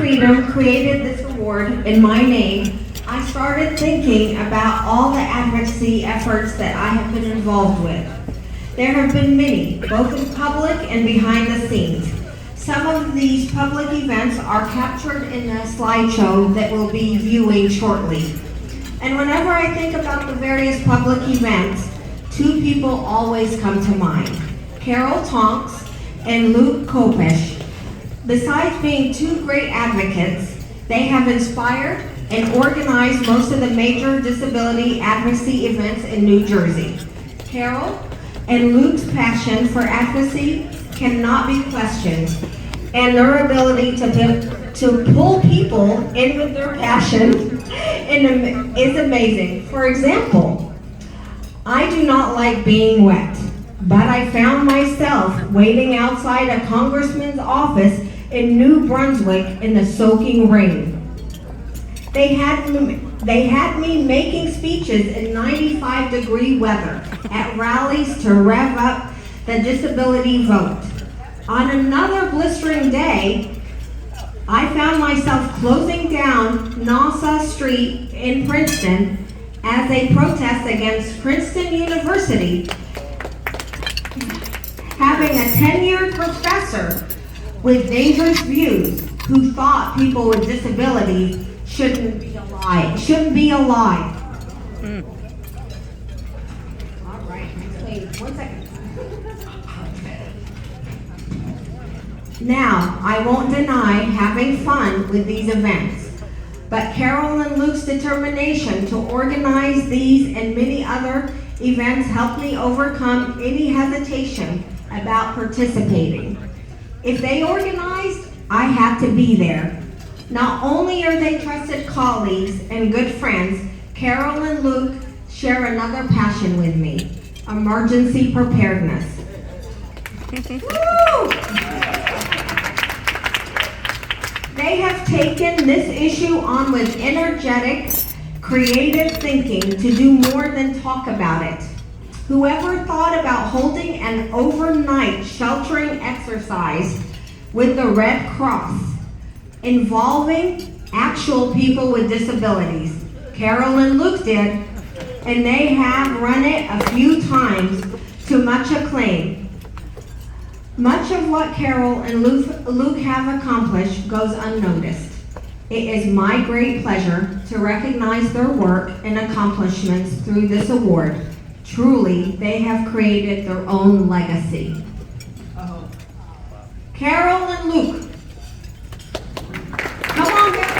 Freedom created this award in my name, I started thinking about all the advocacy efforts that I have been involved with. There have been many, both in public and behind the scenes. Some of these public events are captured in a slideshow that we'll be viewing shortly. And whenever I think about the various public events, two people always come to mind: Carole Tonks and Luke Koppisch. Besides being two great advocates, they have inspired and organized most of the major disability advocacy events in New Jersey. Carole and Luke's passion for advocacy cannot be questioned, and their ability to pull people in with their passion is amazing. For example, I do not like being wet, but I found myself waiting outside a congressman's office in New Brunswick in the soaking rain. They had me making speeches in 95-degree weather at rallies to rev up the disability vote. On another blistering day, I found myself closing down Nassau Street in Princeton as a protest against Princeton University having a tenured professor with dangerous views who thought people with disabilities shouldn't be alive. All right, wait 1 second. Now, I won't deny having fun with these events, but Carole and Luke's determination to organize these and many other events helped me overcome any hesitation about participating. If they organized, I had to be there. Not only are they trusted colleagues and good friends, Carole and Luke share another passion with me: emergency preparedness. Woo! They have taken this issue on with energetic, creative thinking to do more than talk about it. Whoever thought about holding an overnight sheltering exercise with the Red Cross involving actual people with disabilities? Carole and Luke did, and they have run it a few times to much acclaim. Much of what Carole and Luke have accomplished goes unnoticed. It is my great pleasure to recognize their work and accomplishments through this award. Truly, they have created their own legacy. Carole and Luke. Come on, guys.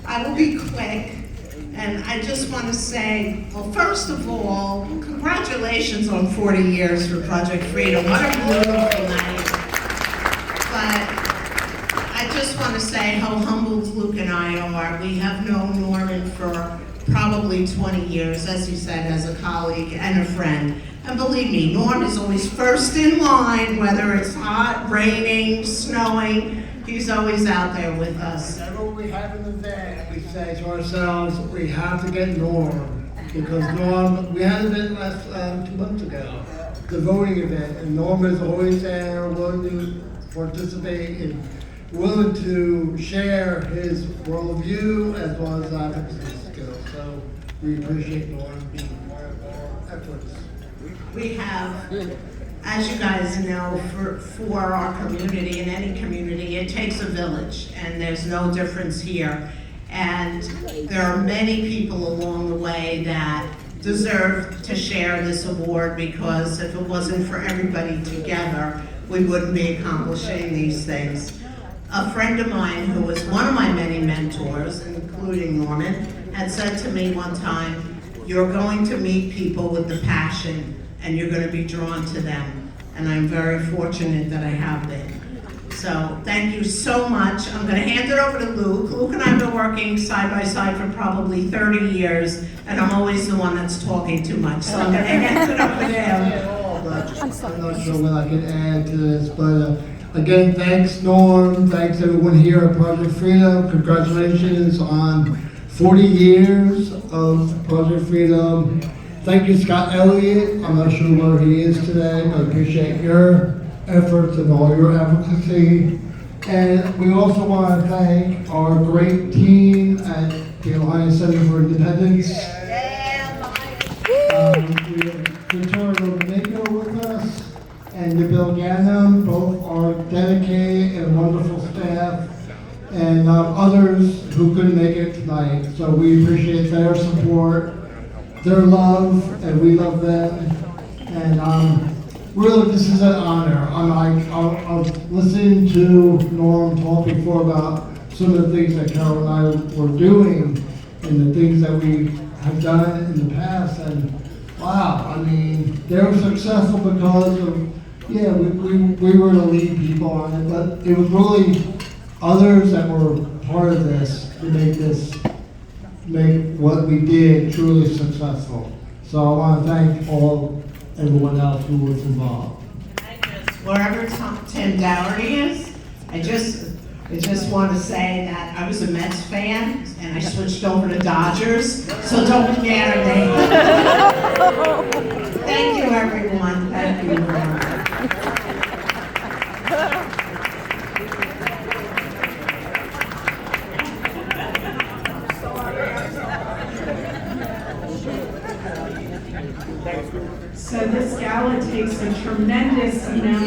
I will be quick, and I just want to say, well, first of all, congratulations on 40 years for Project Freedom. What a beautiful night. But I just want to say how humbled Luke and I are. We have known Norman for probably 20 years, as he said, as a colleague and a friend. And believe me, Norm is always first in line, whether it's hot, raining, snowing. He's always out there with us. Whenever we have an event, we say to ourselves, we have to get Norm. Because Norm, we had an event last 2 months ago, the voting event, and Norm is always there, willing to participate and willing to share his worldview as well as advocacy skills. So we appreciate Norm being part of our efforts. We have, as you guys know, for our community, in any community, it takes a village, and there's no difference here. And there are many people along the way that deserve to share this award, because if it wasn't for everybody together, we wouldn't be accomplishing these things. A friend of mine who was one of my many mentors, including Norman, had said to me one time, You're going to meet people with the passion, and you're going to be drawn to them. And I'm very fortunate that I have been. So thank you so much. I'm going to hand it over to Luke. Luke and I have been working side by side for probably 30 years, and I'm always the one that's talking too much. So I'm going to hand it over to him. I'm not sure what I can add to this, but again, thanks Norm, thanks everyone here at Project Freedom. Congratulations on 40 years of Project Freedom. Thank you, Scott Elliott. I'm not sure where he is today, but I appreciate your efforts and all your advocacy. And we also want to thank our great team at the Ohio Center for Independence. We have Victoria Domingo with us and Nabil Ganem, both are dedicated and wonderful staff, and others who couldn't make it tonight. So we appreciate their support, their love, and we love them. And really, this is an honor. I was listening to Norm talk before about some of the things that Carole and I were doing and the things that we have done in the past. And wow, I mean, they were successful because of, yeah, we were the lead people on it, but it was really others that were part of this to make what we did truly successful. So I want to thank everyone else who was involved. Wherever Tim Dougherty is, I just want to say that I was a Mets fan and I switched over to Dodgers, so don't be mad at me. Thank you, everyone. Thank you very much. So this gala takes a tremendous amount